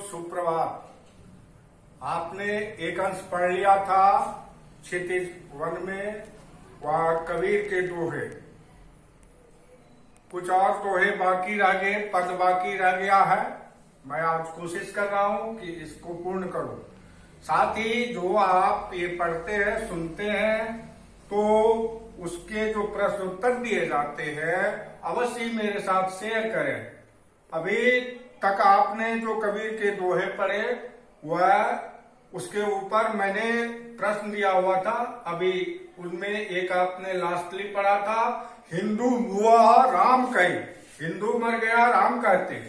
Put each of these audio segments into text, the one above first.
सुप्रभात। आपने एक अंश पढ़ लिया था क्षितिज वन में, वह कबीर के दोहे। कुछ और दोहे बाकी रह गए, पद बाकी रह गया है। मैं आज कोशिश कर रहा हूं कि इसको पूर्ण करूं। साथ ही जो आप ये पढ़ते हैं, सुनते हैं, तो उसके जो प्रश्न उत्तर दिए जाते हैं अवश्य मेरे साथ शेयर करें। अभी तक आपने जो कबीर के दोहे पढ़े वह उसके ऊपर मैंने प्रश्न दिया हुआ था। अभी उनमें एक आपने लास्टली पढ़ा था, हिंदू हुआ राम कहे, हिंदू मर गया राम कहते,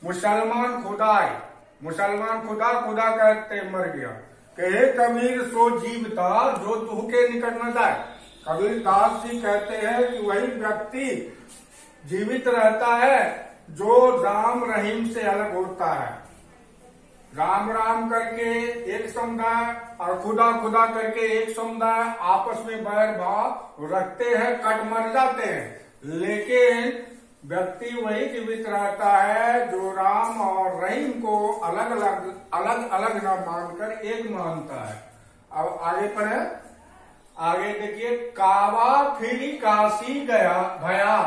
मुसलमान खुदा है, मुसलमान खुदा, खुदा कहते मर गया, कहे कबीर सो जीवता जो तू के निकट न जाए। कबीर दास जी कहते हैं कि वही व्यक्ति जीवित रहता है जो राम रहीम से अलग होता है। राम राम करके एक समुदाय और खुदा खुदा करके एक समुदाय आपस में बैर भाव रखते हैं, कट मर जाते हैं। लेकिन व्यक्ति वही जीवित रहता है जो राम और रहीम को अलग अलग न मानकर एक मानता है। अब आगे पढ़े, आगे देखिए, कावा फिरी काशी गया भया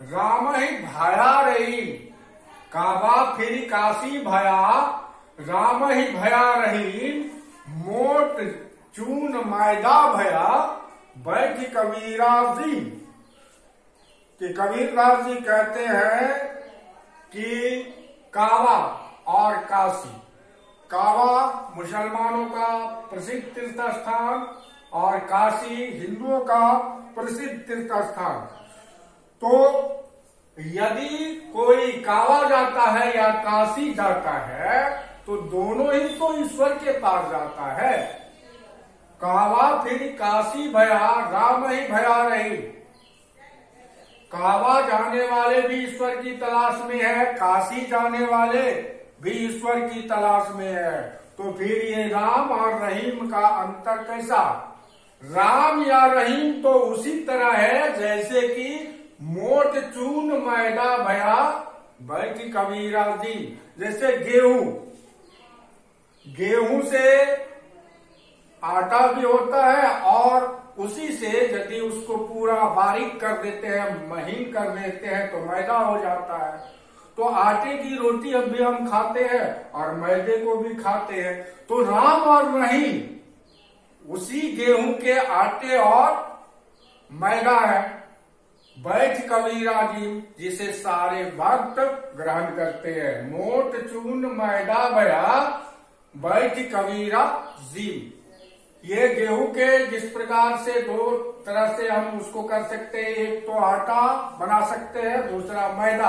राम ही भया रही, काबा फिर काशी भया राम ही भया रही, मोट चून मैदा भया बैठ कबीरदास जी। कि कबीरदास जी कहते हैं कि काबा और काशी, काबा मुसलमानों का प्रसिद्ध तीर्थ स्थान और काशी हिंदुओं का प्रसिद्ध तीर्थ स्थान। तो यदि कोई काबा जाता है या काशी जाता है तो दोनों ही तो ईश्वर के पास जाता है। काबा फिर काशी भया राम ही भया रही। काबा जाने वाले भी ईश्वर की तलाश में है, काशी जाने वाले भी ईश्वर की तलाश में है। तो फिर ये राम और रहीम का अंतर कैसा? राम या रहीम तो उसी तरह है जैसे कि मोट चून मैदा भया बैठ कबीरा जी। जैसे गेहूं से आटा भी होता है और उसी से यदि उसको पूरा बारीक कर देते हैं, महीन कर देते हैं तो मैदा हो जाता है। तो आटे की रोटी अब भी हम खाते हैं और मैदे को भी खाते हैं। तो राम और रहीम उसी गेहूं के आटे और मैदा है। बैठ कबीरा जी जिसे सारे भक्त ग्रहण करते हैं, मोट चून मैदा भया बैठ कबीरा जी। ये गेहूं के जिस प्रकार से दो तरह से हम उसको कर सकते हैं, एक तो आटा बना सकते हैं, दूसरा मैदा,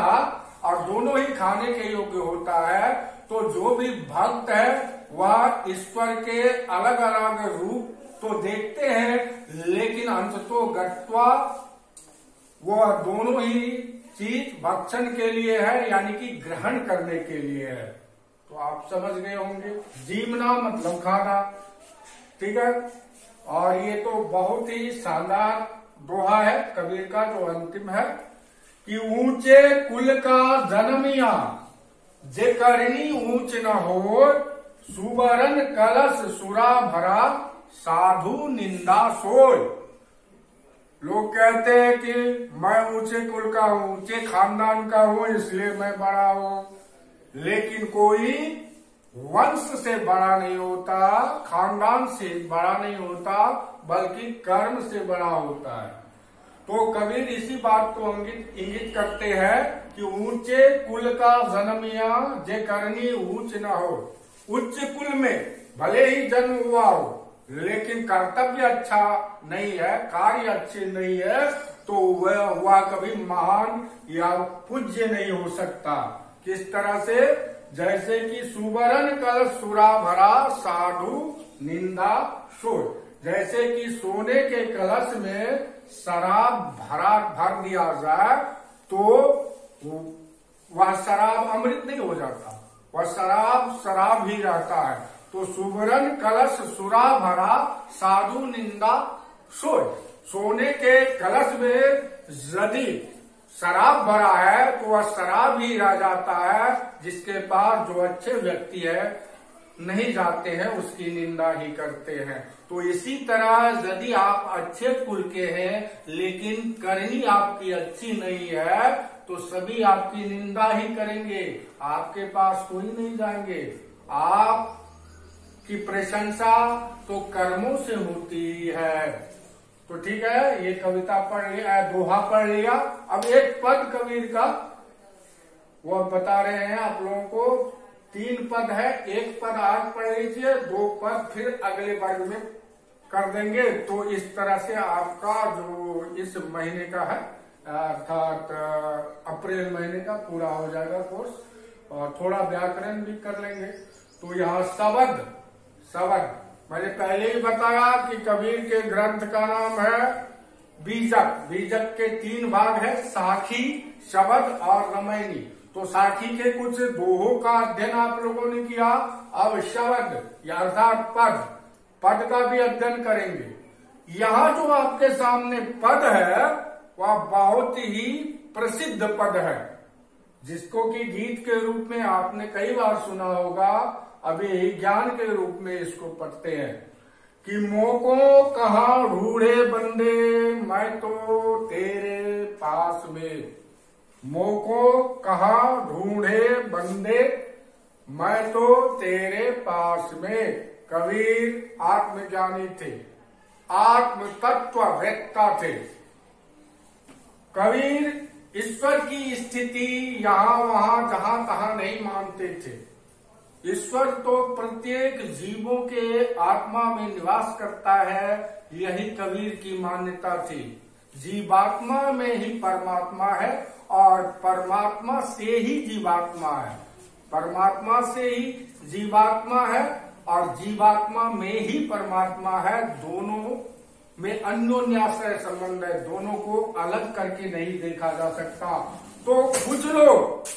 और दोनों ही खाने के योग्य होता है। तो जो भी भक्त है वह ईश्वर के अलग अलग रूप तो देखते हैं, लेकिन अंततो गत्वा वो दोनों ही चीज भक्षण के लिए है, यानी कि ग्रहण करने के लिए है। तो आप समझ गए होंगे, जीवना मतलब खाना, ठीक है। और ये तो बहुत ही शानदार दोहा है कबीर का जो अंतिम है कि ऊंचे कुल का जन्मिया जे करनी ऊंच न हो, सुवरन कलश सुरा भरा साधु निंदा सोय। लोग कहते हैं कि मैं ऊंचे कुल का हूं, ऊंचे खानदान का हूं, इसलिए मैं बड़ा हूं। लेकिन कोई वंश से बड़ा नहीं होता, खानदान से बड़ा नहीं होता, बल्कि कर्म से बड़ा होता है। तो कबीर इसी बात को इंगित करते हैं कि ऊंचे कुल का जन्मिया जे करनी ऊंच न हो। उच्च कुल में भले ही जन्म हुआ हो लेकिन कर्तव्य अच्छा नहीं है, कार्य अच्छे नहीं है, तो वह कभी महान या पूज्य नहीं हो सकता। किस तरह से? जैसे कि सुवर्ण कल सुरा भरा साधु निंदा सोय। जैसे कि सोने के कलश में शराब भर दिया जाए तो वह शराब अमृत नहीं हो जाता, वह शराब ही रहता है। तो सुवर्ण कलश सुरा भरा साधु निंदा सोय। सोने के कलश में यदि शराब भरा है तो वह शराब ही रह जाता है, जिसके पास जो अच्छे व्यक्ति है नहीं जाते हैं उसकी निंदा ही करते हैं। तो इसी तरह यदि आप अच्छे कुल के हैं लेकिन करनी आपकी अच्छी नहीं है तो सभी आपकी निंदा ही करेंगे, आपके पास कोई नहीं जाएंगे। आपकी प्रशंसा तो कर्मों से होती है। तो ठीक है, ये कविता पढ़ लिया, दोहा पढ़ लिया। अब एक पद कबीर का वो बता रहे हैं आप लोगों को। 3 पद है, एक पद आज पढ़ लीजिए, 2 पद फिर अगले वर्ग में कर देंगे। तो इस तरह से आपका जो इस महीने का है अर्थात अप्रैल महीने का पूरा हो जाएगा कोर्स, और थोड़ा व्याकरण भी कर लेंगे। तो यहाँ शब्द मैंने पहले ही बताया कि कबीर के ग्रंथ का नाम है बीजक। बीजक के 3 भाग है, साखी, शब्द और रामायणी। तो साखी के कुछ दोहों का अध्ययन आप लोगों ने किया। अब शब्द अर्थात पद का भी अध्ययन करेंगे। यहाँ जो आपके सामने पद है वह बहुत ही प्रसिद्ध पद है, जिसको कि गीत के रूप में आपने कई बार सुना होगा। अभी ज्ञान के रूप में इसको पढ़ते हैं कि मोको कहाँ ढूंढे बंदे मैं तो तेरे पास में। मोको कहाँ ढूंढे बंदे मैं तो तेरे पास में। कबीर आत्मज्ञानी थे, आत्म तत्व वेत्ता थे। कबीर ईश्वर की स्थिति यहाँ वहां जहां तहां नहीं मानते थे। ईश्वर तो प्रत्येक जीवों के आत्मा में निवास करता है, यही कबीर की मान्यता थी। जीवात्मा में ही परमात्मा है और परमात्मा से ही जीवात्मा है। परमात्मा से ही जीवात्मा है और जीवात्मा में ही परमात्मा है। दोनों में अन्योन्याश्रय संबंध है, दोनों को अलग करके नहीं देखा जा सकता। तो कुछ लोग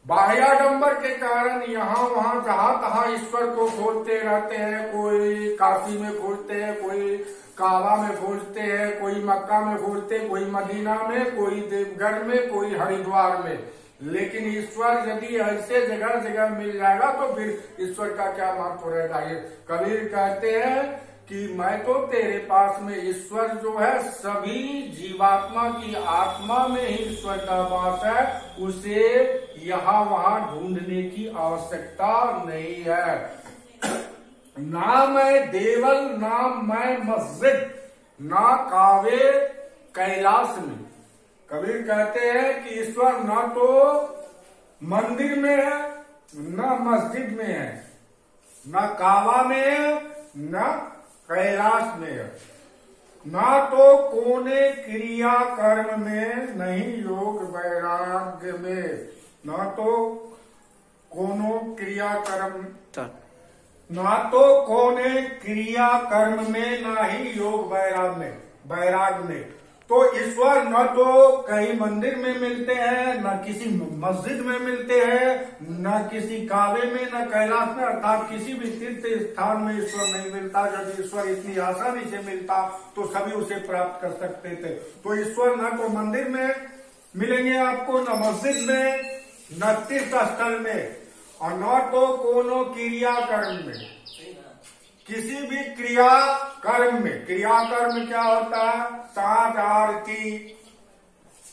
बाह्याडंबर के कारण यहाँ वहां जहां तहां ईश्वर को खोजते रहते हैं। कोई काशी में खोजते हैं, कोई काबा में खोजते हैं, कोई मक्का में खोजते, कोई मदीना में, कोई देवघर में, कोई हरिद्वार में। लेकिन ईश्वर यदि ऐसे जगह जगह मिल जाएगा तो फिर ईश्वर का क्या महत्व रहेगा। ये कबीर कहते हैं कि मैं तो तेरे पास में। ईश्वर जो है सभी जीवात्मा की आत्मा में ही ईश्वर का वास है, उसे यहाँ वहां ढूंढने की आवश्यकता नहीं है। ना मैं देवल ना मैं मस्जिद ना कावे कैलाश में। कबीर कहते हैं कि ईश्वर न तो मंदिर में है न मस्जिद में है, न कावा में है न कैलाश में है, ना तो कोने क्रिया कर्म में नहीं योग वैराग्य में। ना तो कोनो क्रिया कर्म, ना तो कोने क्रिया कर्म में ना ही योग वैराग में। तो ईश्वर न तो कहीं मंदिर में मिलते हैं, न किसी मस्जिद में मिलते हैं, न किसी कावे में, न कैलाश में, अर्थात किसी भी तीर्थ स्थान में ईश्वर नहीं मिलता। जब ईश्वर इतनी आसानी से मिलता तो सभी उसे प्राप्त कर सकते थे। तो ईश्वर न तो मंदिर में मिलेंगे आपको, न मस्जिद में, न तीर्थ स्थल में, और न तो कोनो क्रिया कर्म में, किसी भी क्रिया कर्म में। क्रिया कर्म क्या होता है? सात आरती,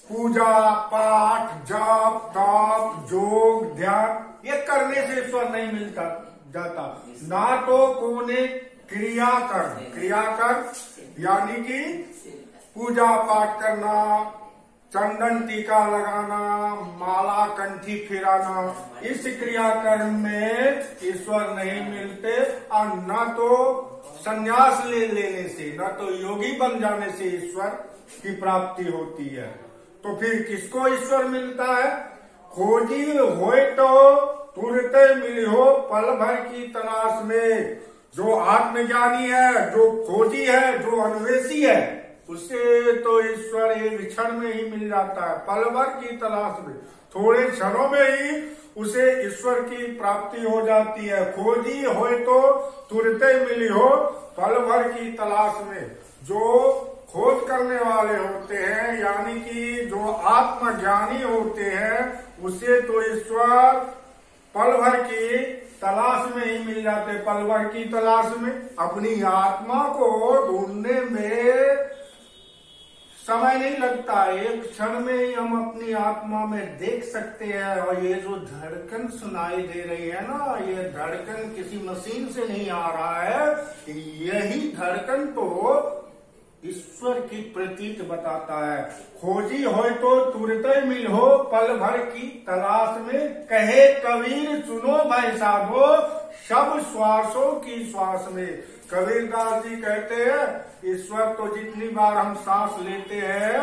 पूजा पाठ, जाप ताप, जोग ध्यान, ये करने से ईश्वर नहीं मिलता जाता। ना तो कोने क्रिया कर्म यानी कि पूजा पाठ करना, चंदन टीका लगाना, माला कंठी फिराना, इस क्रिया कर्म में ईश्वर नहीं मिलते। और न तो संन्यास लेने से, न तो योगी बन जाने से ईश्वर की प्राप्ति होती है। तो फिर किसको ईश्वर मिलता है? खोजी होए तो तुरते मिली हो पल भर की तलाश में। जो आत्मज्ञानी है, जो खोजी है, जो अन्वेषी है, उसे तो ईश्वर एक क्षण में ही मिल जाता है, पल भर की तलाश में। थोड़े क्षणों में ही उसे ईश्वर की प्राप्ति हो जाती है। खोजी होए तो तुरते मिली हो पल भर की तलाश में। जो खोज करने वाले होते हैं, यानी कि जो आत्मज्ञानी होते हैं, उसे तो ईश्वर पल भर की तलाश में ही मिल जाते। पल भर की तलाश में अपनी आत्मा को ढूंढने में समय नहीं लगता, एक क्षण में ही हम अपनी आत्मा में देख सकते हैं। और ये जो धड़कन सुनाई दे रही है ना, ये धड़कन किसी मशीन से नहीं आ रहा है, यही धड़कन तो ईश्वर की प्रतीत बताता है। खोजी हो तो तुरत मिल हो, पल भर की तलाश में, कहे कबीर सुनो भाई साधो, सब श्वासों की श्वास में। कबीरदास जी कहते हैं ईश्वर तो जितनी बार हम सांस लेते हैं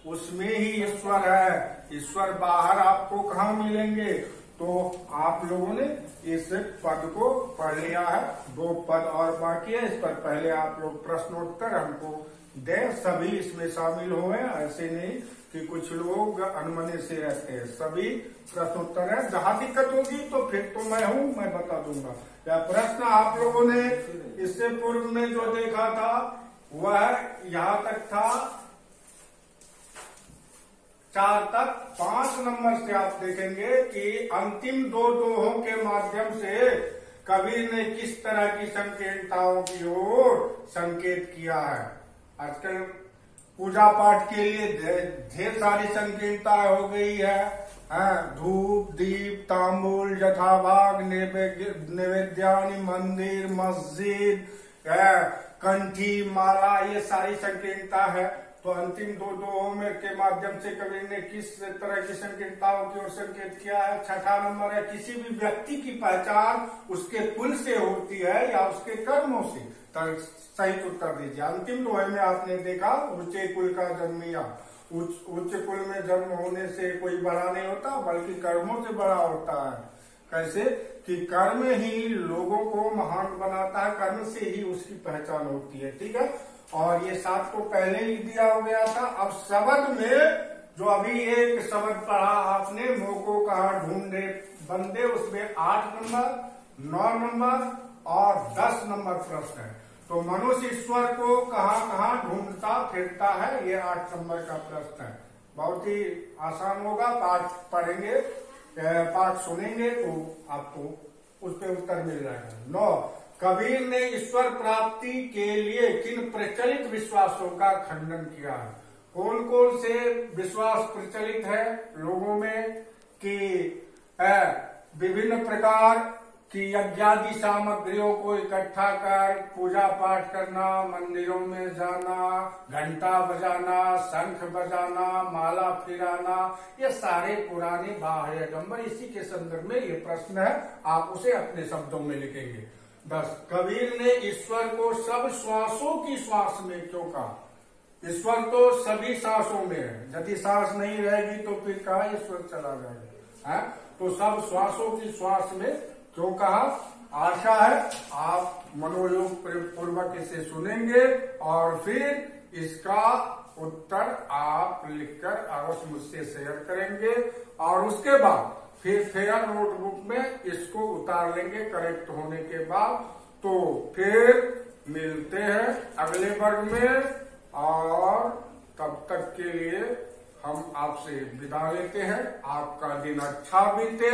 उसमें ही ईश्वर है, ईश्वर बाहर आपको कहाँ मिलेंगे। तो आप लोगों ने इस पद को पढ़ लिया है, 2 पद और बाकी है। इस पर पहले आप लोग प्रश्नोत्तर हमको दें, सभी इसमें शामिल हुए, ऐसे नहीं कि कुछ लोग अनमने से रहते हैं। सभी प्रश्नोत्तर है, जहां दिक्कत होगी तो फिर तो मैं बता दूंगा। या प्रश्न आप लोगों ने इससे पूर्व में जो देखा था वह यहां तक था 4 तक। 5 नंबर से आप देखेंगे कि अंतिम 2 दोहों के माध्यम से कबीर ने किस तरह की संकीर्णताओं की ओर संकेत किया है। आजकल पूजा पाठ के लिए ढेर सारी संकीर्णताएं हो गई है। धूप दीप तांबूल यथाभाग नैवेद्यानि, मंदिर मस्जिद, कंठी माला, ये सारी संकीर्णता है। तो अंतिम 2 दोहों में के माध्यम से कबीर ने किस तरह की संकीर्णताओं की ओर संकेत किया है। 6ठा नंबर है, किसी भी व्यक्ति की पहचान उसके कुल से होती है या उसके कर्मों से। सही उत्तर दीजिए। अंतिम दोहे में आपने देखा ऊंचे कुल का जन्मिया, उच्च कुल में जन्म होने से कोई बड़ा नहीं होता, बल्कि कर्मों से बड़ा होता है। कैसे कि कर्म ही लोगों को महान बनाता है, कर्म से ही उसकी पहचान होती है। ठीक है, और ये 7 को पहले ही दिया हो गया था। अब शब्द में जो अभी एक शब्द पढ़ा आपने, मोह को कहा ढूंढे बंदे, उसमें 8 नंबर 9 नंबर और 10 नंबर प्रश्न है। तो मनुष्य ईश्वर को कहाँ ढूंढता फिरता है, ये 8 नंबर का प्रश्न है। बहुत ही आसान होगा, पाठ पढ़ेंगे, पाठ सुनेंगे तो आपको उस पर उत्तर मिल जाएगा। 9, कबीर ने ईश्वर प्राप्ति के लिए किन प्रचलित विश्वासों का खंडन किया है। कौन कौन से विश्वास प्रचलित है लोगों में कि विभिन्न प्रकार कि यज्ञादि सामग्रियों को इकट्ठा कर पूजा पाठ करना, मंदिरों में जाना, घंटा बजाना, शंख बजाना, माला फिराना, ये सारे पुराने बाह्य डंबर। इसी के संदर्भ में ये प्रश्न है, आप उसे अपने शब्दों में लिखेंगे। 10, कबीर ने ईश्वर को सब श्वासों की श्वास में क्यों कहा। ईश्वर तो सभी सांसों में है, यदि सांस नहीं रहेगी तो फिर कहा ईश्वर चला जाएगा। तो सब श्वासों की श्वास में क्यों कहा। आशा है आप मनोयोग पूर्वक इसे सुनेंगे और फिर इसका उत्तर आप लिखकर अवश्य मुझसे शेयर करेंगे, और उसके बाद फिर फेयर नोटबुक में इसको उतार लेंगे करेक्ट होने के बाद। तो फिर मिलते हैं अगले वर्ग में, और तब तक के लिए हम आपसे विदा लेते हैं। आपका दिन अच्छा बीते,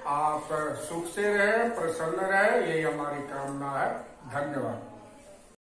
आप सुख से रहे, प्रसन्न रहे, यही हमारी कामना है। धन्यवाद।